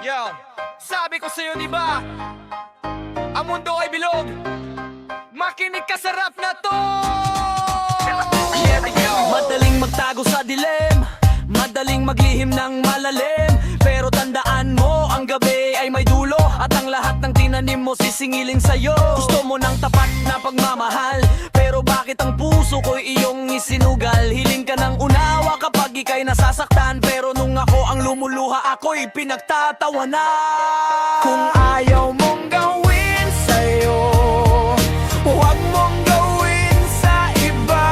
Yo, sabi ko sa'yo diba, ang mundo ay bilog. Makinig ka sa rap na to. Madaling magtago sa dilim, madaling maglihim ng malalim. Pero tandaan mo, ang gabi ay may dulo, at ang lahat ng tinanim mo sisingilin sa'yo. Gusto mo ng tapat na pagmamahal, pero bakit ang puso ko'y iyong isinugal? Hiling ka ng unawa kapag ika'y nasasaktan, pero nung ako ang lumuluha, ako'y pinagtatawanan. Kung ayaw mong gawin sa'yo, huwag mong gawin sa iba.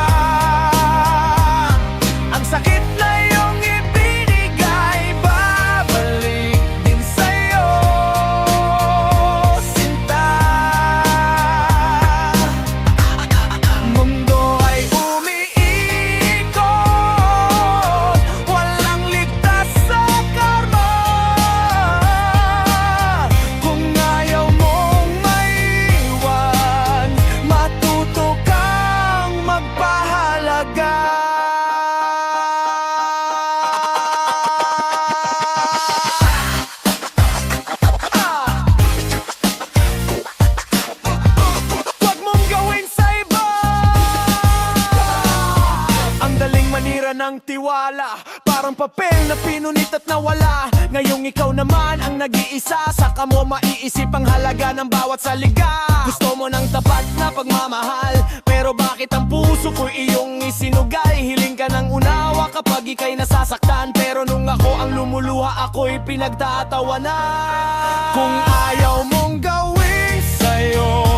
Ang sakit na iyong ibinigay, babalik din sa'yo, sinta. Mundo ay umiikot, walang ligtas sa karma. Kung ayaw mong maiwan, matuto kang magpahalaga. Huwag mong gawin sa iba. Ang daling manira ng tiwala, parang papel na pinunit at nawala. Ngayong ikaw naman ang nag-iisa, saka mo maiisip ang halaga ng bawat salika. Gusto mo ng tapat na pagmamahal, pero bakit ang puso ko'y iyong isinugay? Hiling ka ng unawa kapag ika'y nasasaktan, pero nung ako ang lumuluha, ako'y pinagtatawanan. Kung ayaw mong gawin sa'yo,